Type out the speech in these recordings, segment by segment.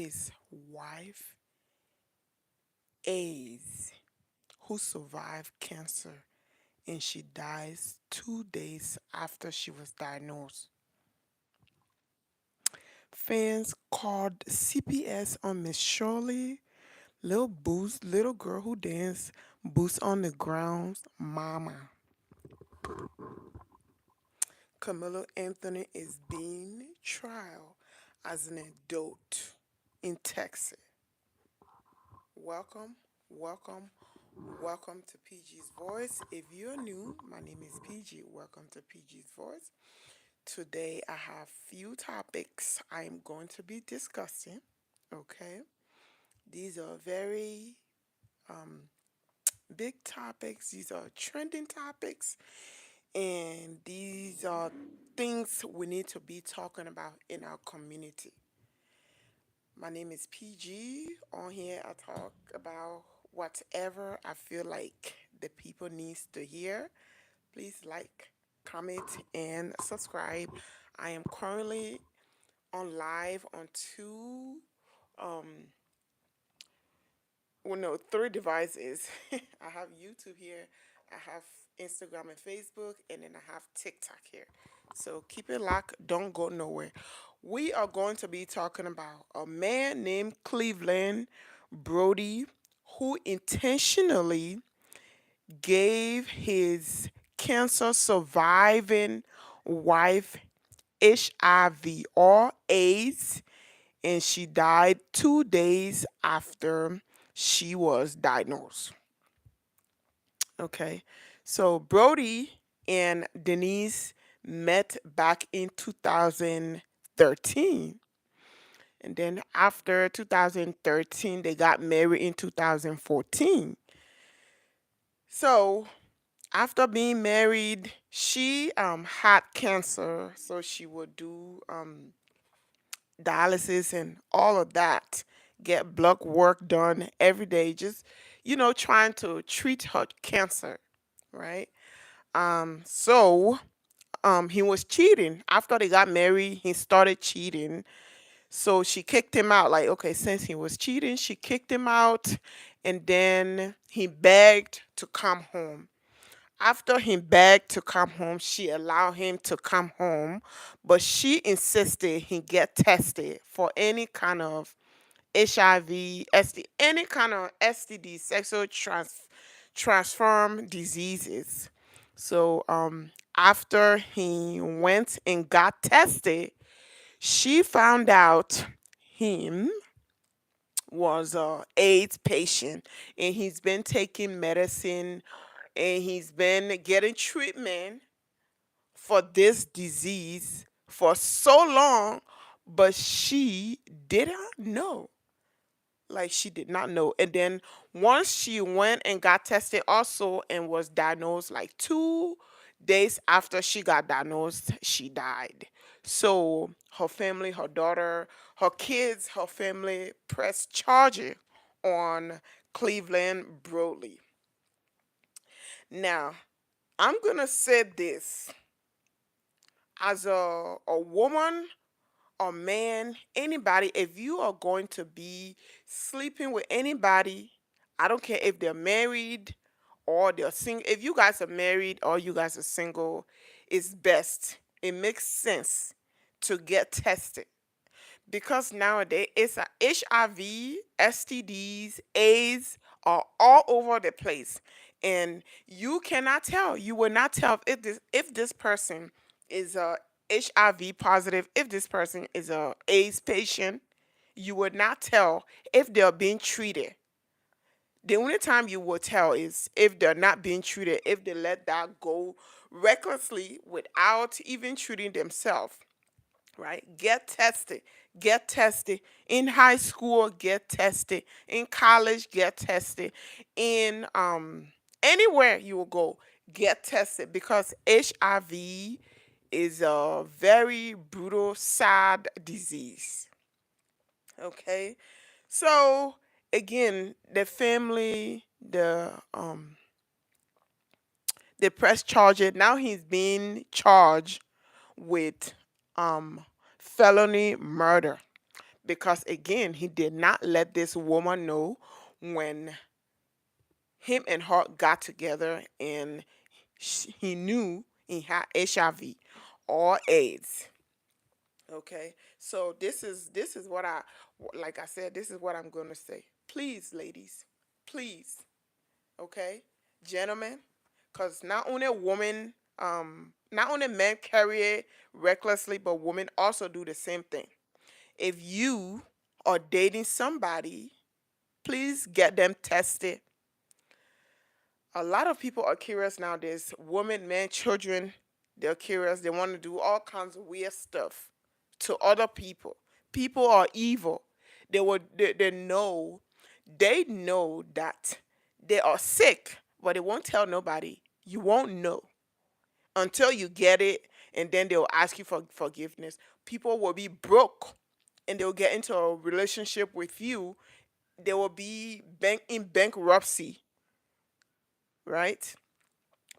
his wife, AIDS, who survived cancer and she dies 2 days after she was diagnosed. Fans called CPS on Miss Shirley, little girl who danced, boots on the ground, mama. Karmelo Anthony is being trial as an adult in Texas. Welcome, welcome, welcome to PG's Voice. If you're new, my name is PG. Welcome to PG's Voice. Today I have few topics I am going to be discussing. Okay, these are very big topics. These are trending topics, and these are things we need to be talking about in our community. My name is PG. On here, I talk about whatever I feel like the people needs to hear. Please like, comment, and subscribe. I am currently on live on two, um, well, no, three devices. I have YouTube here, I have Instagram and Facebook, and then I have TikTok here. So keep it locked, don't go nowhere. We are going to be talking about a man named Cleveland Brody who intentionally gave his cancer surviving wife HIV or AIDS, and she died 2 days after she was diagnosed. Okay, so Brody and Denise met back in 2013. And then after 2013, they got married in 2014. So after being married, she had cancer, so she would do dialysis and all of that, get blood work done every day, just trying to treat her cancer, right? So he was cheating. After they got married, he started cheating. So she kicked him out. Like, okay, since he was cheating, she kicked him out, and then he begged to come home. After he begged to come home, she allowed him to come home, but she insisted he get tested for any kind of HIV, ST, any kind of STD, sexual transform diseases. So after he went and got tested, she found out him was a AIDS patient, and he's been taking medicine and he's been getting treatment for this disease for so long, but she didn't know. Like, she did not know. And then once she went and got tested also and was diagnosed, like 2 days after she got diagnosed, she died. So her family, her daughter, her kids, her family pressed charges on Cleveland Broadley. Now, I'm gonna say this as a woman, a man, anybody, if you are going to be sleeping with anybody, I don't care if they're married or they're single. If you guys are married or you guys are single, it's best. It makes sense to get tested because nowadays it's a HIV, STDs, AIDS are all over the place, and you cannot tell. You will not tell if this person is a HIV positive, if this person is a AIDS patient. You would not tell if they're being treated. The only time you will tell is if they're not being treated, if they let that go recklessly without even treating themselves, right? Get tested. Get tested. In high school, get tested. In college, get tested. In anywhere you will go, get tested because HIV is a very brutal, sad disease. Okay? So again, the family, the press charges. Now he's being charged with felony murder because again, he did not let this woman know when him and her got together, and he knew he had HIV or AIDS. Okay, so this is what I, like I said, this is what I'm gonna say. Please, ladies, please, okay, gentlemen, because not only men carry it recklessly, but women also do the same thing. If you are dating somebody, please get them tested. A lot of people are curious nowadays. Women, men, children, they're curious. They want to do all kinds of weird stuff to other people. People are evil. They know that they are sick, but they won't tell nobody. You won't know until you get it, and then they'll ask you for forgiveness. People will be broke, and they'll get into a relationship with you. They will be in bankruptcy, right?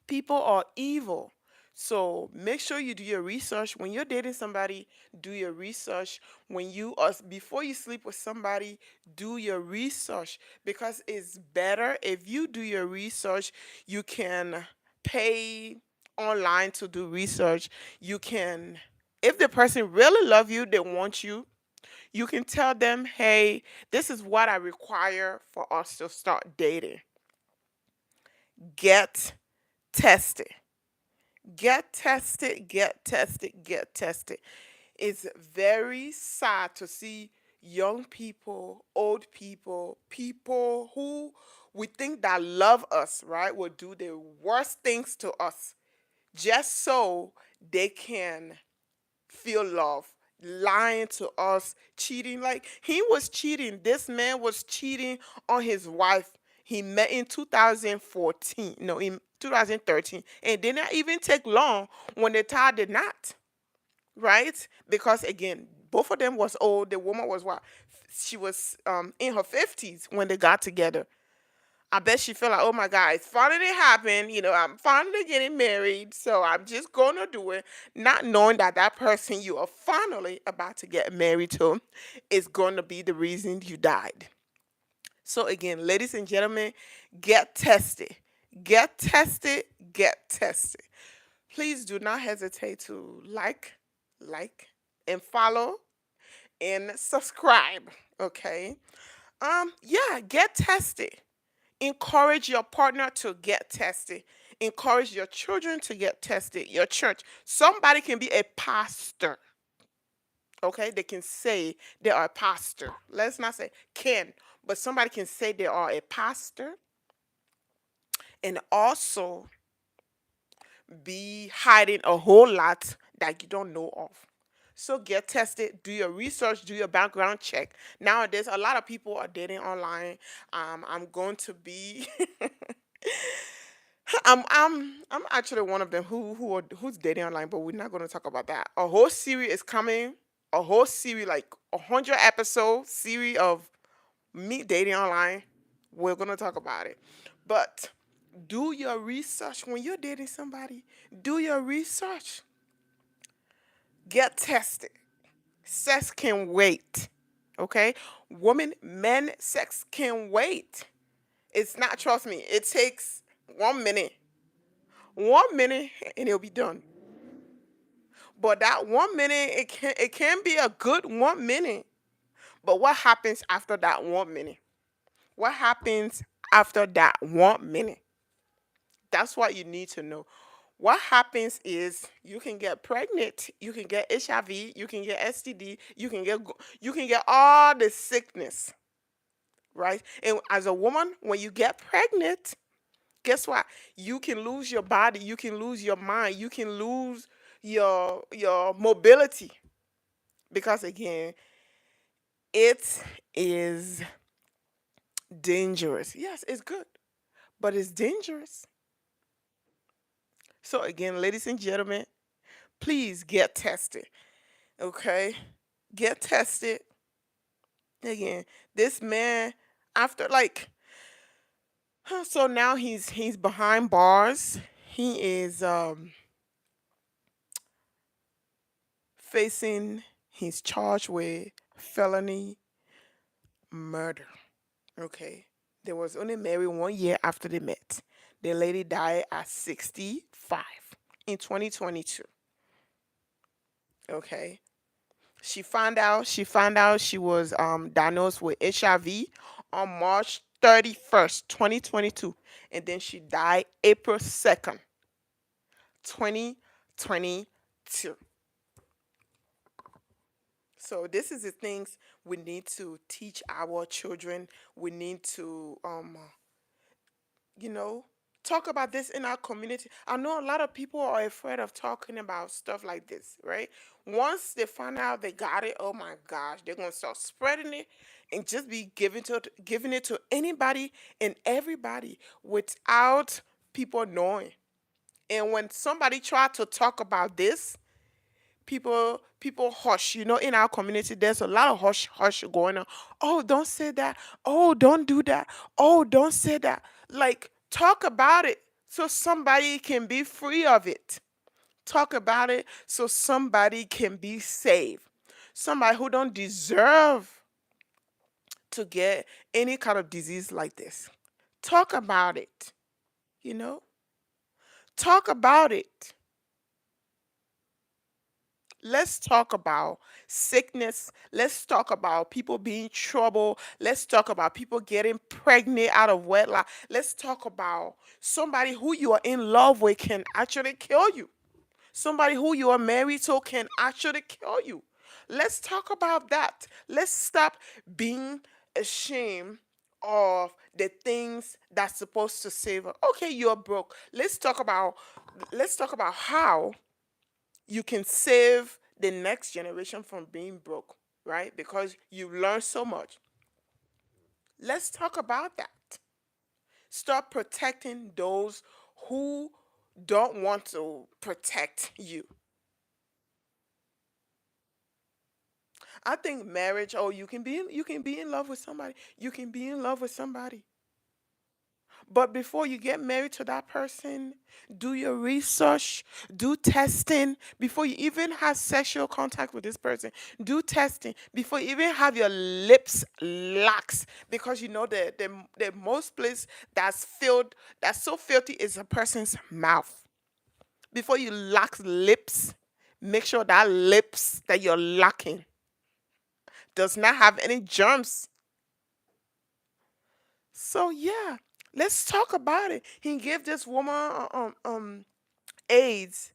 People are evil. So make sure you do your research when you're dating somebody. Do your research when you are before you sleep with somebody. Do your research, because it's better if you do your research. You can pay online to do research. You can, if the person really love you, they want you. You can tell them, hey, this is what I require for us to start dating. Get tested. Get tested, get tested, get tested. It's very sad to see young people, old people, people who we think that love us, right, will do the worst things to us just so they can feel love, lying to us, cheating. Like he was cheating. This man was cheating on his wife. He met in 2014, no, in 2013, and did not even take long when the child did not, right? Because again, both of them was old. The woman was what? She was in her 50s when they got together. I bet she felt like, oh my God, it's finally happened. I'm finally getting married, so I'm just gonna do it, not knowing that that person you are finally about to get married to is gonna be the reason you died. So again, ladies and gentlemen, get tested, get tested, get tested. Please do not hesitate to like, and follow and subscribe. Okay. Yeah, get tested. Encourage your partner to get tested. Encourage your children to get tested. Your church. Somebody can be a pastor. Okay, they can say they are a pastor. Let's not say can, but somebody can say they are a pastor and also be hiding a whole lot that you don't know of. So get tested, do your research, do your background check. Nowadays, a lot of people are dating online. I'm going to be I'm actually one of them who's dating online, but we're not going to talk about that. A whole series is coming. A whole series, like 100 episode series of me dating online. We're going to talk about it. But do your research when you're dating somebody. Do your research. Get tested. Sex can wait. Okay? Women, men, sex can wait. It's not, trust me, it takes 1 minute. 1 minute and it'll be done. But that 1 minute, it can be a good 1 minute. But what happens after that 1 minute? What happens after that 1 minute? That's what you need to know. What happens is you can get pregnant, you can get HIV, you can get STD, you can get all the sickness, right? And as a woman, when you get pregnant, guess what? You can lose your body, you can lose your mind, you can lose your mobility, because again, it is dangerous. Yes, it's good, but it's dangerous. So again, ladies and gentlemen, please get tested. Okay? Get tested. Again, this man, after like, so now he's behind bars. He is facing, he's charged with felony murder. Okay. They was only married 1 year after they met. The lady died at 65 in 2022. Okay. She found out she was diagnosed with HIV on March 31st, 2022. And then she died April 2nd, 2022. So this is the things we need to teach our children. We need to you know, talk about this in our community. I know a lot of people are afraid of talking about stuff like this, right? Once they find out they got it, oh my gosh, they're gonna start spreading it and just be giving it to anybody and everybody without people knowing. And when somebody try to talk about this, people hush. In our community there's a lot of hush going on. Oh, don't say that. Oh, don't do that. Oh, don't say that. Like, talk about it so somebody can be free of it. Talk about it so somebody can be saved. Somebody who don't deserve to get any kind of disease like this. Talk about it. you know Talk about it. Let's talk about sickness. Let's talk about people being in trouble. Let's talk about people getting pregnant out of wedlock. Let's talk about somebody who you are in love with can actually kill you. Somebody who you are married to can actually kill you. Let's talk about that. Let's stop being ashamed of the things that's supposed to save us. Okay, you're broke. Let's talk about how you can save the next generation from being broke, right? Because you learn so much. Let's talk about that. Start protecting those who don't want to protect you. I think marriage, oh, you can be in love with somebody. You can be in love with somebody. But before you get married to that person, do your research, do testing before you even have sexual contact with this person. Do testing before you even have your lips lax, because the most place that's so filthy is a person's mouth. Before you lax lips, make sure that lips that you're lacking does not have any germs. So yeah, let's talk about it. He gave this woman AIDS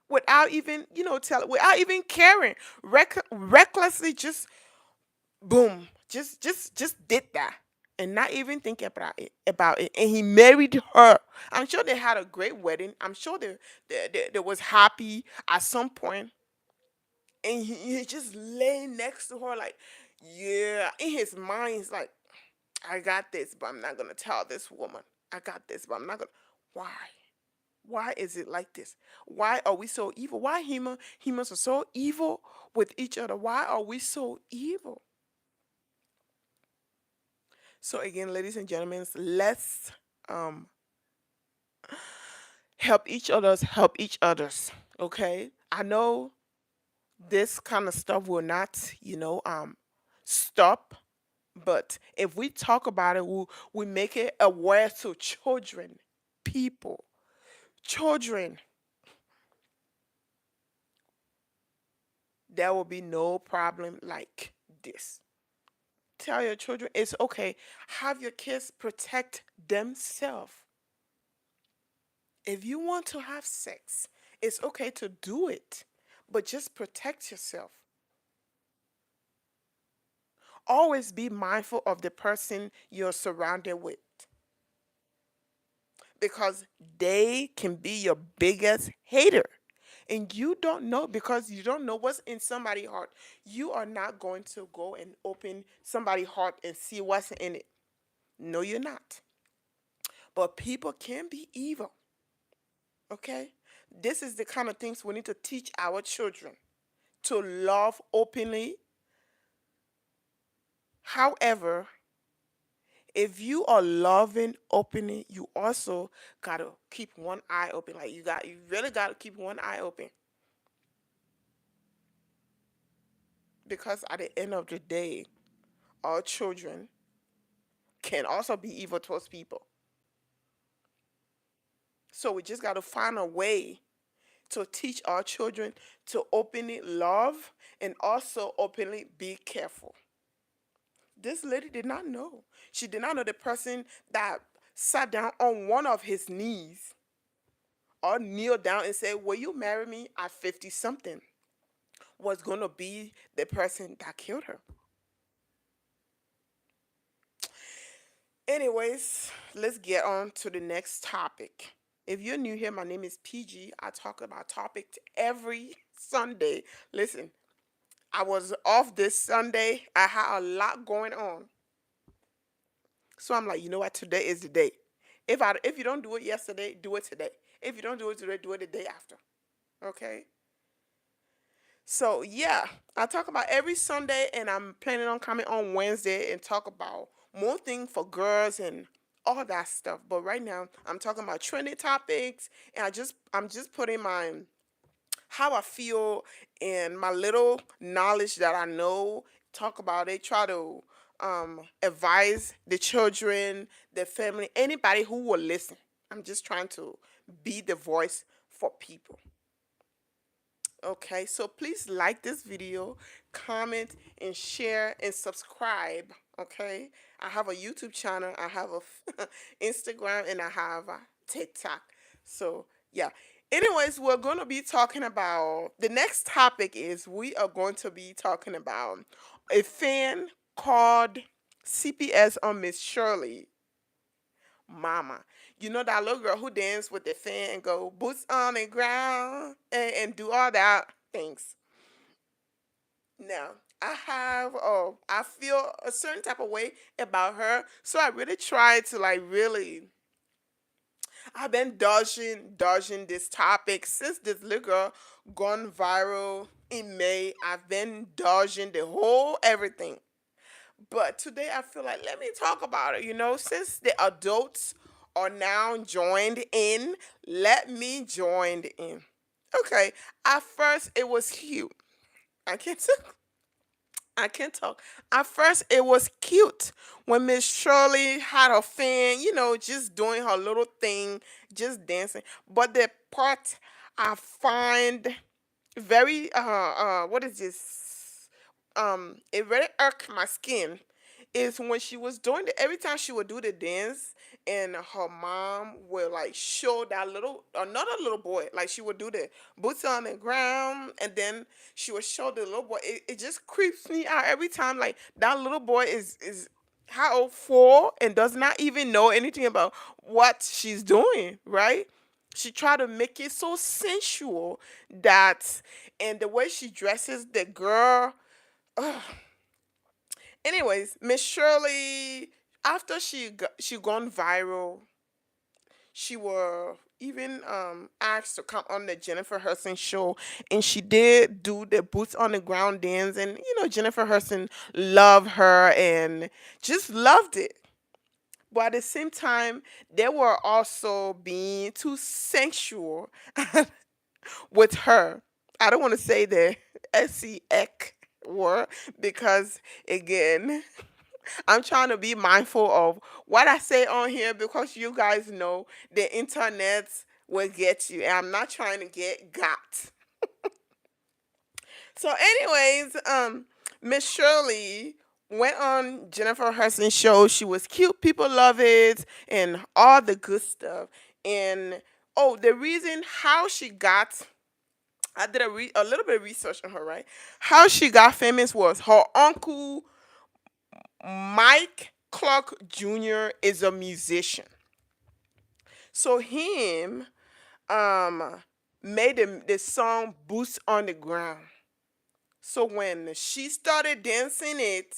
without even without even caring. Recklessly, just boom, just did that and not even think about it. And he married her. I'm sure they had a great wedding. I'm sure they was happy at some point. And he just lay next to her like, yeah. In his mind, he's like, I got this, but I'm not gonna tell this woman. I got this, but I'm not gonna. Why? Why is it like this? Why are we so evil? Why humans are so evil with each other? Why are we so evil? So again, ladies and gentlemen, let's um help each others. Okay? I know this kind of stuff will not, stop. But if we talk about it, we make it aware to children, people, children. There will be no problem like this. Tell your children it's okay. Have your kids protect themselves. If you want to have sex, it's okay to do it, but just protect yourself. Always be mindful of the person you're surrounded with, because they can be your biggest hater. And you don't know, because you don't know what's in somebody's heart. You are not going to go and open somebody's heart and see what's in it. No, you're not. But people can be evil, okay? This is the kind of things we need to teach our children, to love openly. However, if you are loving openly, you also gotta keep one eye open. Like, you really gotta keep one eye open, because at the end of the day, our children can also be evil towards people. So we just got to find a way to teach our children to openly love and also openly be careful. This lady did not know. She did not know the person that sat down on one of his knees or kneel down and say, "Will you marry me at 50 something?" was going to be the person that killed her. Anyways, let's get on to the next topic. If you're new here, my name is PG. I talk about topics every Sunday. Listen, I was off this Sunday. I had a lot going on. So I'm like, you know what? Today is the day. If you don't do it yesterday, do it today. If you don't do it today, do it the day after. Okay? So yeah, I talk about every Sunday, and I'm planning on coming on Wednesday and talk about more things for girls and all that stuff. But right now, I'm talking about trending topics, and I'm just putting my how I feel and my little knowledge that I know. Talk about it. Try to advise the children, the family, anybody who will listen. I'm just trying to be the voice for people. Okay, so please like this video, comment, and share and subscribe. Okay, I have a YouTube channel, I have a Instagram, and I have a TikTok. So yeah. Anyways, we're going to be talking about the next topic is we are going to be talking about a fan called CPS on Miss Shirley. Mama. You know that little girl who dance with the fan and go boots on the ground and do all that things. Now, I feel a certain type of way about her. So I really tried to like really I've been dodging this topic since this little girl gone viral in May. I've been dodging the whole everything. But today I feel like let me talk about it. Since the adults are now joined in, let me join in. Okay. At first it was cute. I can't talk. I can't talk. At first it was cute when Miss Shirley had her fan, just doing her little thing, just dancing. But the part I find very what is this? It really irked my skin is when she was doing the every time she would do the dance and her mom would like show that little another little boy like she would do the boots on the ground and then she would show the little boy. It just creeps me out every time like that little boy is how old 4 and does not even know anything about what she's doing, right? She tried to make it so sensual that and the way she dresses the girl. Ugh. Anyways, Miss Shirley, after she gone viral, she were even asked to come on the Jennifer Hudson show, and she did do the boots on the ground dance, and Jennifer Hudson loved her and just loved it. But at the same time, they were also being too sensual with her. I don't want to say the SEX word because again I'm trying to be mindful of what I say on here because you guys know the internet will get you, and I'm not trying to get got. So, anyways, Miss Shirley went on Jennifer Hudson's show. She was cute, people love it, and all the good stuff. And oh, the reason how she got I did a little bit of research on her, right? How she got famous was her uncle Mike Clark Jr. is a musician. So him um made the song Boots on the Ground. So when she started dancing it,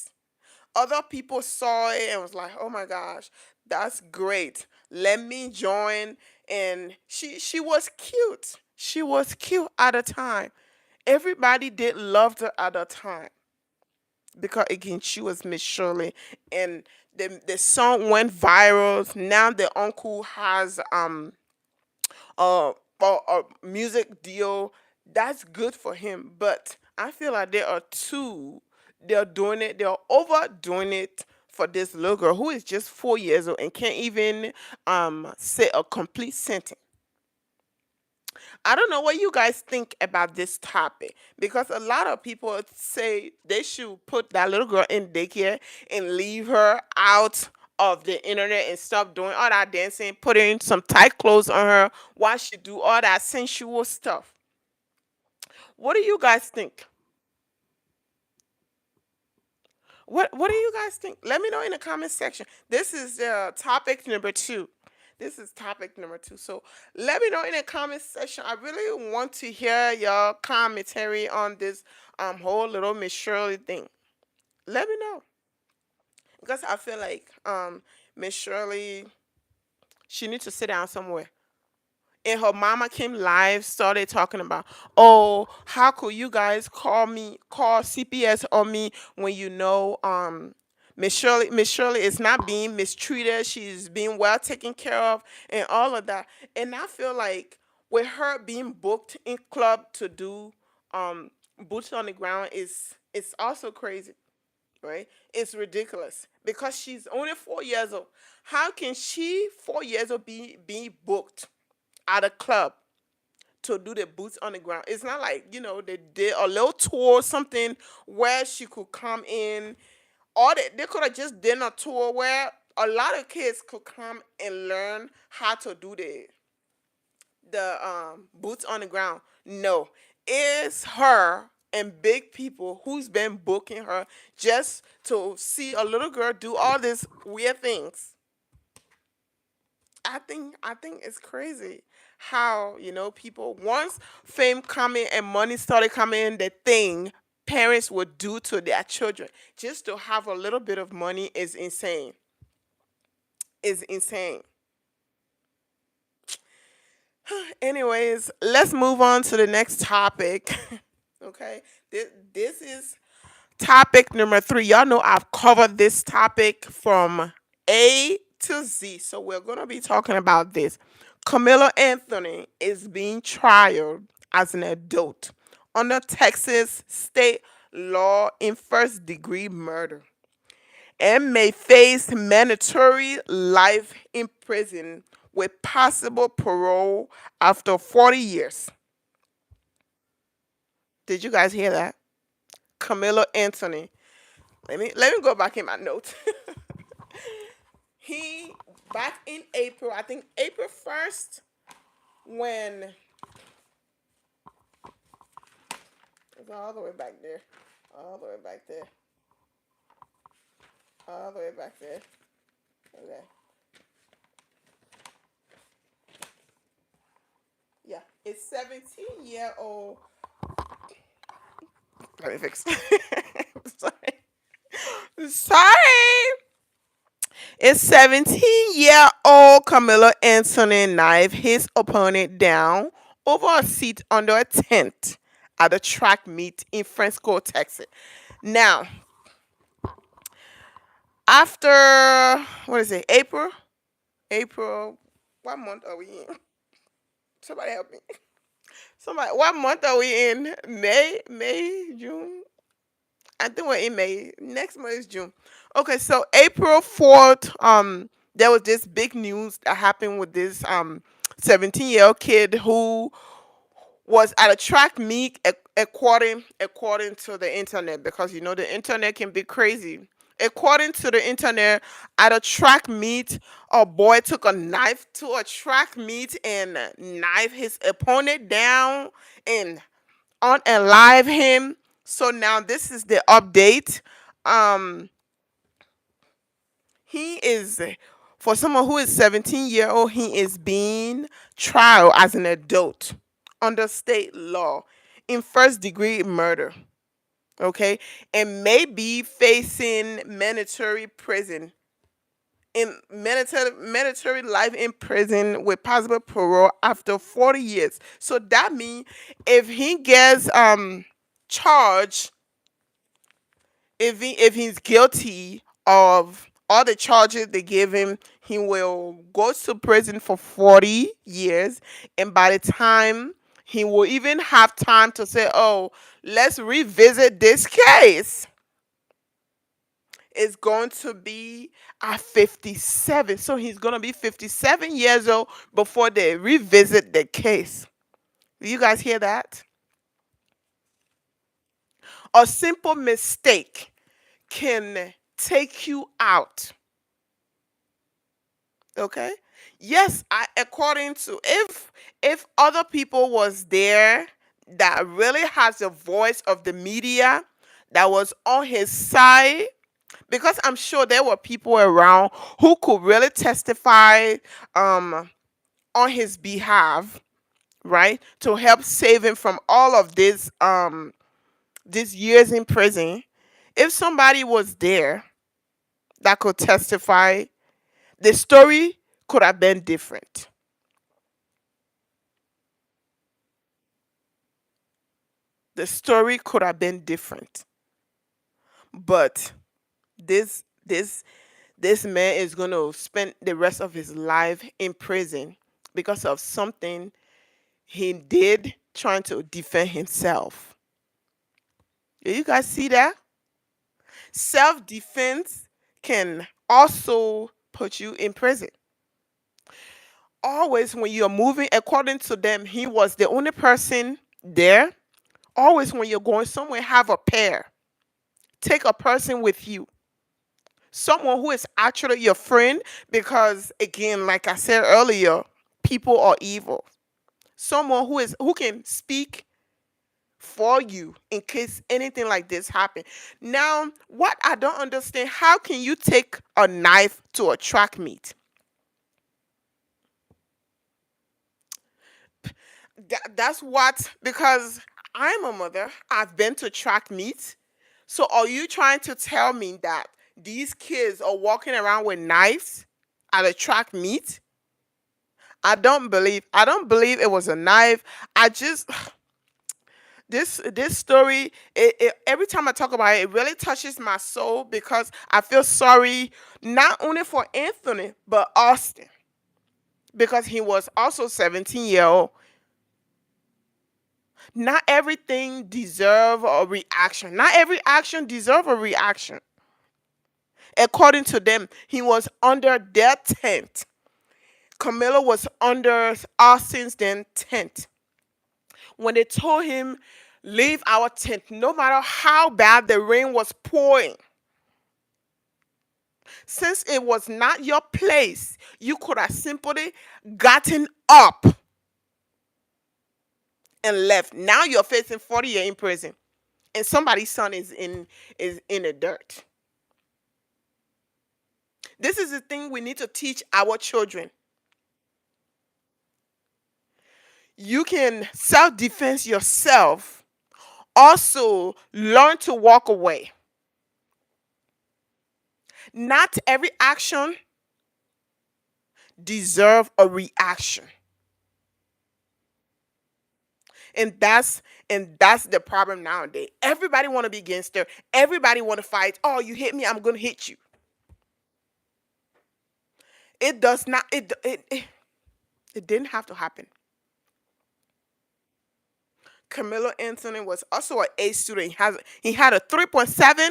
other people saw it and was like, "Oh my gosh, that's great. Let me join." And she was cute. She was cute at the time. Everybody did love her at the time because again she was Miss Shirley, and the song went viral. Now the uncle has a music deal. That's good for him, but I feel like they're doing it, they're overdoing it for this little girl who is just 4 years old and can't even say a complete sentence. I don't know what you guys think about this topic because a lot of people say they should put that little girl in daycare and leave her out of the internet and stop doing all that dancing, putting some tight clothes on her while she do all that sensual stuff. What do you guys think? What do you guys think? Let me know in the comment section. This is topic number two. This is topic number two. So let me know in the comment section. I really want to hear your commentary on this whole little Miss Shirley thing. Let me know because I feel like Miss Shirley she needs to sit down somewhere. And her mama came live, started talking about, oh, how could you guys call CPS on me when you know Miss Shirley is not being mistreated, she's being well taken care of and all of that. And I feel like with her being booked in club to do um boots on the ground is it's also crazy, right? It's ridiculous because she's only 4 years old. How can she 4 years old be booked at a club to do the boots on the ground? It's not like, they did a little tour or something where she could come in, or they could have just done a tour where a lot of kids could come and learn how to do the boots on the ground. No, it's her and big people who's been booking her just to see a little girl do all these weird things. I think it's crazy how people once fame coming and money started coming in, the thing parents would do to their children just to have a little bit of money is insane. Is insane. Anyways, let's move on to the next topic. Okay, this is topic number three. Y'all know I've covered this topic from A to Z. So we're going to be talking about this. Carmelo Anthony is being tried as an adult under Texas state law in first degree murder and may face mandatory life in prison with possible parole after 40 years. Did you guys hear that? Carmelo Anthony. Let me go back in my notes. He back in April, I think April 1st, when it's all the way back there, all the way back there, all the way back there. Okay, yeah, it's 17-year-old. Let me fix. Sorry. It's 17-year-old Carmelo Anthony knifed his opponent down over a seat under a tent at a track meet in Frisco, Texas. Now, after what is it? April. What month are we in? Somebody help me. Somebody. What month are we in? May, June. I think we're in May. Next month is June. Okay, so April 4th, there was this big news that happened with this 17-year-old kid who was at a track meet according to the internet, because the internet can be crazy. According to the internet, at a track meet, a boy took a knife to a track meet and knifed his opponent down and unalive him. So now this is the update. Um, he is for someone who is 17-year-old. He is being tried as an adult under state law in first degree murder. Okay, and may be facing mandatory prison in mandatory life in prison with possible parole after 40 years. So that means if he gets charged, if he's guilty of all the charges they give him, he will go to prison for 40 years, and by the time He will even have time to say, oh, let's revisit this case. It's going to be at 57. So he's going to be 57 years old before they revisit the case. Do you guys hear that? A simple mistake can take you out. Okay? Yes, according to, if other people was there that really has the voice of the media that was on his side, because I'm sure there were people around who could really testify um on his behalf, right? To help save him from all of this these years in prison. If somebody was there that could testify, the story could have been different. The story could have been different. But this this man is going to spend the rest of his life in prison because of something he did trying to defend himself. Do you guys see that? Self defense can also put you in prison. Always, when you're moving, according to them, he was the only person there. Always, when you're going somewhere, have a pair. Take a person with you. Someone who is actually your friend, because, again, like I said earlier, people are evil. Someone who can speak for you in case anything like this happen. Now, what I don't understand, how can you take a knife to a track meet? That's what, because I'm a mother, I've been to track meets. So are you trying to tell me that these kids are walking around with knives at a track meet? I don't believe it was a knife. I just this story, every time I talk about it, it really touches my soul because I feel sorry not only for Anthony but Austin, because he was also 17-year old. Not everything deserve a reaction. Not every action deserve a reaction. According to them, he was under their tent. Camilla was under Austin's then tent. When they told him, leave our tent, no matter how bad the rain was pouring, since it was not your place, you could have simply gotten up and left. Now you're facing 40 years in prison, and somebody's son is in the dirt. This is the thing we need to teach our children. You can self defense yourself. Also, learn to walk away. Not every action deserve a reaction, and that's the problem nowadays. Everybody want to be gangster. Everybody want to fight. Oh, you hit me, I'm gonna hit you. It does not. It didn't have to happen. Carmelo Anthony was also an A student. He had a 3.7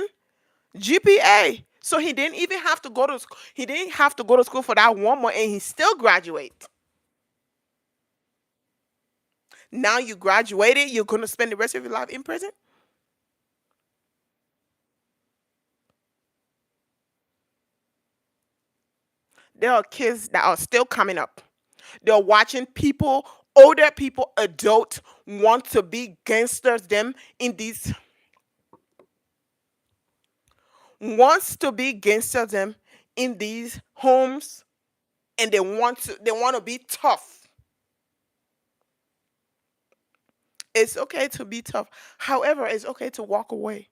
GPA. So he didn't even have to go to school. He didn't have to go to school for that 1 month, and he still graduate. Now you graduated, you're gonna spend the rest of your life in prison. There are kids that are still coming up. They're watching people, older people, adult, want to be gangsters. Them in these wants to be gangsters. Them in these homes, and they want to be tough. It's okay to be tough. However, it's okay to walk away.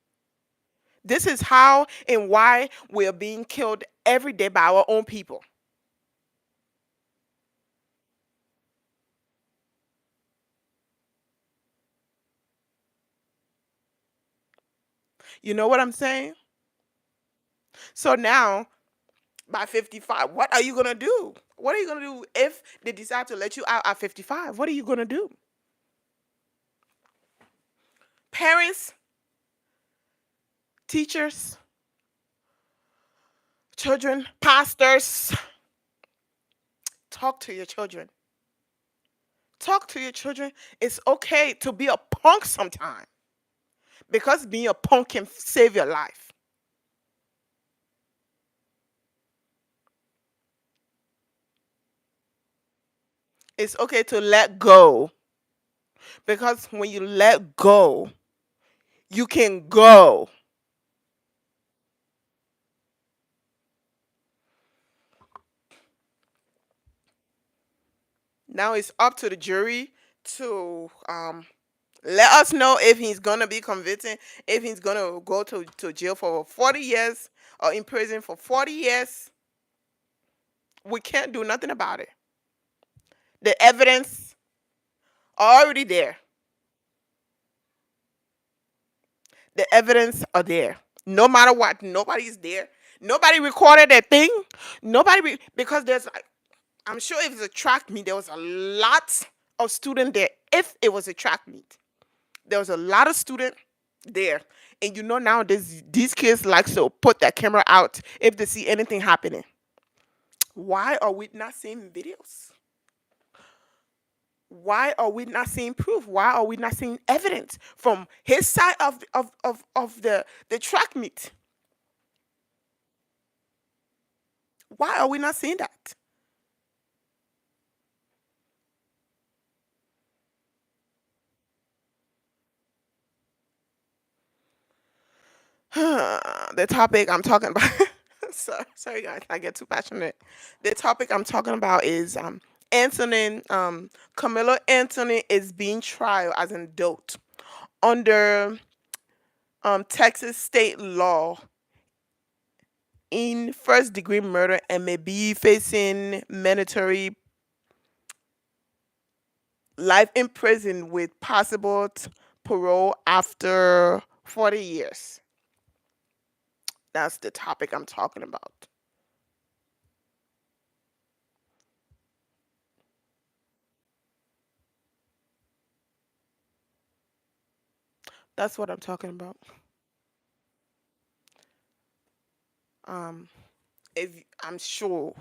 This is how and why we're being killed every day by our own people. You know what I'm saying? So now, by 55, what are you going to do? What are you going to do if they decide to let you out at 55? What are you going to do? Parents, teachers, children, pastors, talk to your children. Talk to your children. It's okay to be a punk sometime because being a punk can save your life. It's okay to let go because when you let go, you can go. Now it's up to the jury to let us know if he's gonna be convicted, if he's gonna go to jail for 40 years or in prison for 40 years. We can't do nothing about it. The evidence already there. The evidence are there. No matter what, nobody's there. Nobody recorded that thing. Because there's like, I'm sure if it's a track meet, there was a lot of student there. If it was a track meet, there was a lot of student there. And now these kids like to put that camera out if they see anything happening. Why are we not seeing videos? Why are we not seeing proof? Why are we not seeing evidence from his side of the track meet? Why are we not seeing that? The topic I'm talking about. Sorry guys, I get too passionate. The topic I'm talking about is Anthony. Carmelo Anthony is being tried as an adult under Texas state law in first degree murder and may be facing mandatory life in prison with possible parole after 40 years. That's the topic I'm talking about. That's what I'm talking about. Um, if I'm sure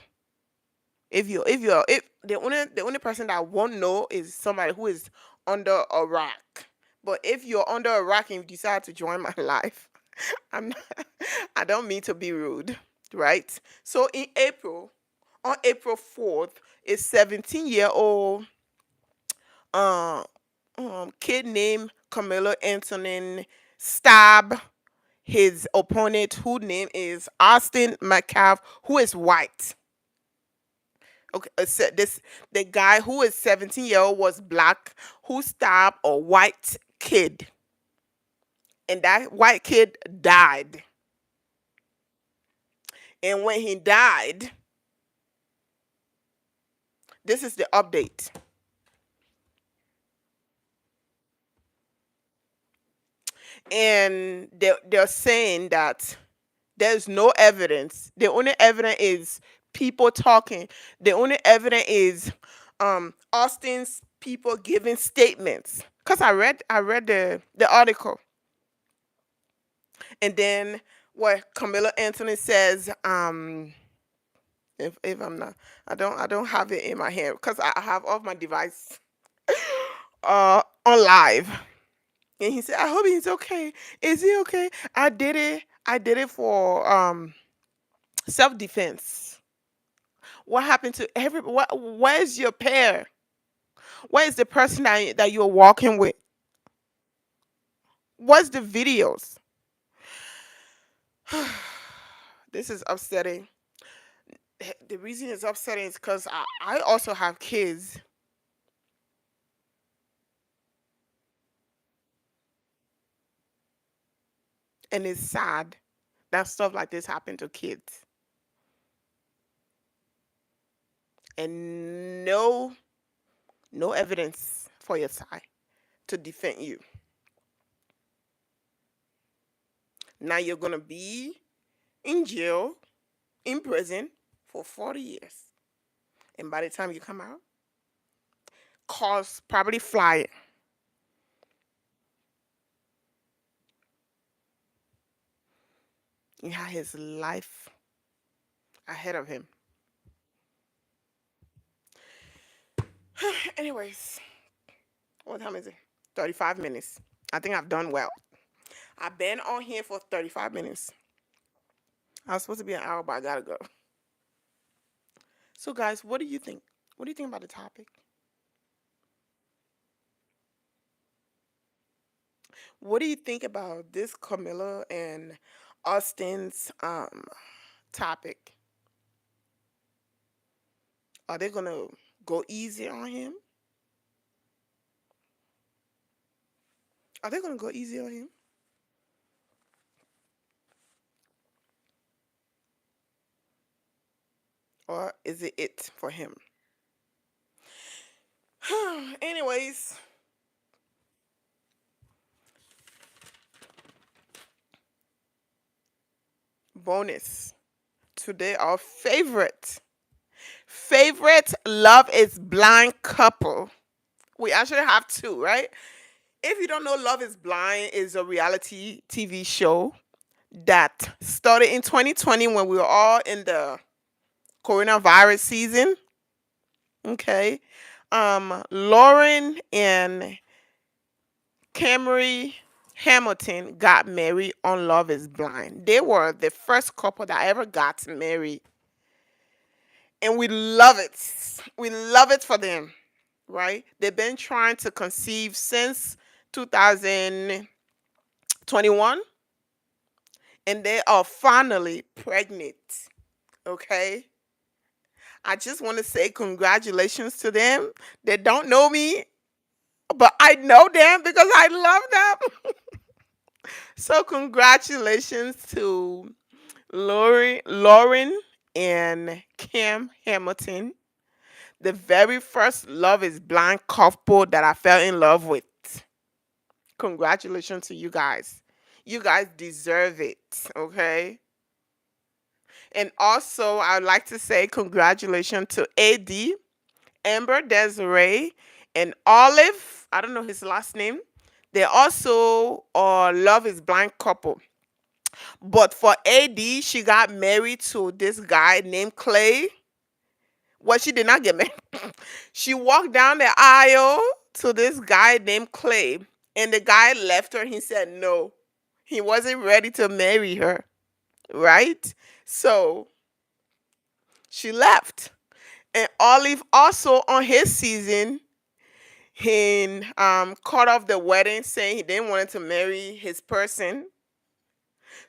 if the only person that won't know is somebody who is under a rock. But if you're under a rock and you decide to join my life, I'm not, I don't mean to be rude, right? So in April, on April 4th, a 17-year-old uh, kid named Carmelo Anthony stabbed his opponent, whose name is Austin McCaff, who is white. Okay, this the guy who is 17-year-old was black, who stabbed a white kid, and that white kid died. And when he died, this is the update. And they're saying that there's no evidence. The only evidence is people talking. The only evidence is Austin's people giving statements. Cause I read the article, and then what Camilla Anthony says. If I'm not, I don't have it in my hand because I have off my device on live. And he said, I hope he's okay. Is he okay? I did it for self defense. What happened to where's your pair? Where is the person that you're walking with? What's the videos? This is upsetting. The reason it's upsetting is because I also have kids, and it's sad that stuff like this happened to kids. And no evidence for your side to defend you. Now you're gonna be in jail, in prison for 40 years. And by the time you come out, cause probably flying. He had his life ahead of him. Anyways, what time is it? 35 minutes. I think I've done well. I've been on here for 35 minutes. I was supposed to be an hour, but I gotta go. So, guys, what do you think? What do you think about the topic? What do you think about this Camilla and Austin's topic? Are they gonna go easy on him? Are they gonna go easy on him? Or is it for him? Anyways, bonus. Today our favorite Love is Blind couple. We actually have two, right? If you don't know, Love is Blind is a reality TV show that started in 2020 when we were all in the coronavirus season. Okay. Lauren and Camry Hamilton got married on Love is Blind. They were the first couple that ever got married. And we love it. We love it for them, right? They've been trying to conceive since 2021, and they are finally pregnant. Okay. I just want to say congratulations to them. They don't know me, but I know them because I love them. So congratulations to Lauren and Cam Hamilton, the very first Love is Blind couple that I fell in love with. Congratulations to you guys. You guys deserve it, okay? And also, I would like to say congratulations to AD, Amber Desiree, and Olive. I don't know his last name. They also are Love is Blind couple. But for AD, she got married to this guy named Clay. Well, she did not get married. She walked down the aisle to this guy named Clay, and the guy left her. He said no, he wasn't ready to marry her, right? So she left. And Olive also on his season, he cut off the wedding, saying he didn't want to marry his person.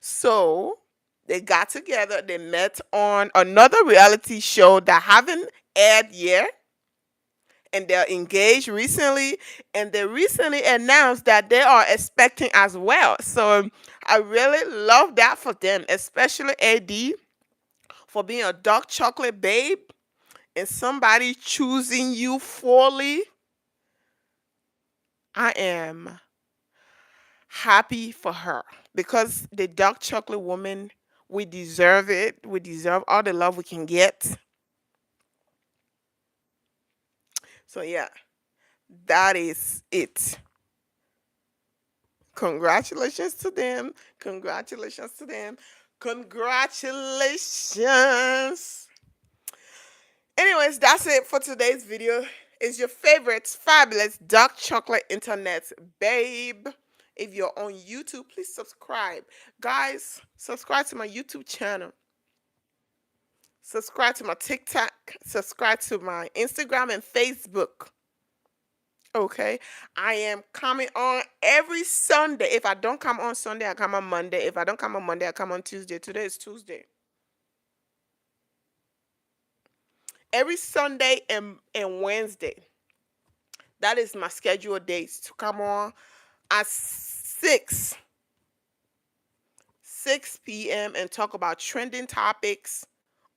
So they got together. They met on another reality show that haven't aired yet, and they're engaged recently, and they recently announced that they are expecting as well. So I really love that for them, especially AD for being a dark chocolate babe and somebody choosing you fully. I am happy for her because the dark chocolate woman, we deserve it. We deserve all the love we can get. So yeah, that is it. Congratulations to them. Congratulations to them. Congratulations. Anyways, that's it for today's video. It's your favorite fabulous dark chocolate internet babe. If you're on YouTube, please subscribe. Guys, subscribe to my YouTube channel. Subscribe to my TikTok. Subscribe to my Instagram and Facebook. Okay. I am coming on every Sunday. If I don't come on Sunday, I come on Monday. If I don't come on Monday, I come on Tuesday. Today is Tuesday. Every Sunday and Wednesday. That is my scheduled dates to come on at 6 p.m. and talk about trending topics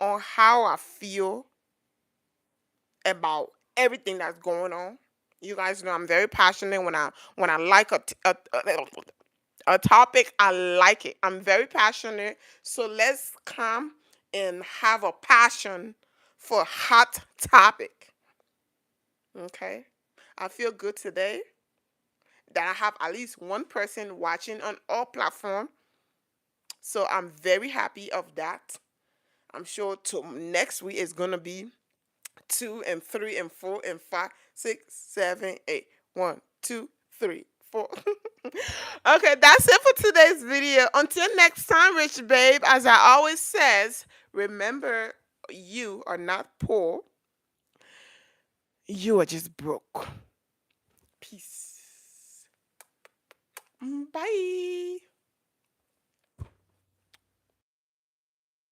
on how I feel about everything that's going on. You guys know I'm very passionate when I like a topic. I like it. I'm very passionate. So let's come and have a passion for hot topic. Okay. I feel good today that I have at least one person watching on all platform. So I'm very happy of that. I'm sure to next week is gonna be 2 and 3 and 4 and 5, 6, 7, 8. 1, 2, 3, 4. Okay, that's it for today's video. Until next time, rich babe, as I always says, remember you are not poor, you are just broke. Peace. Bye.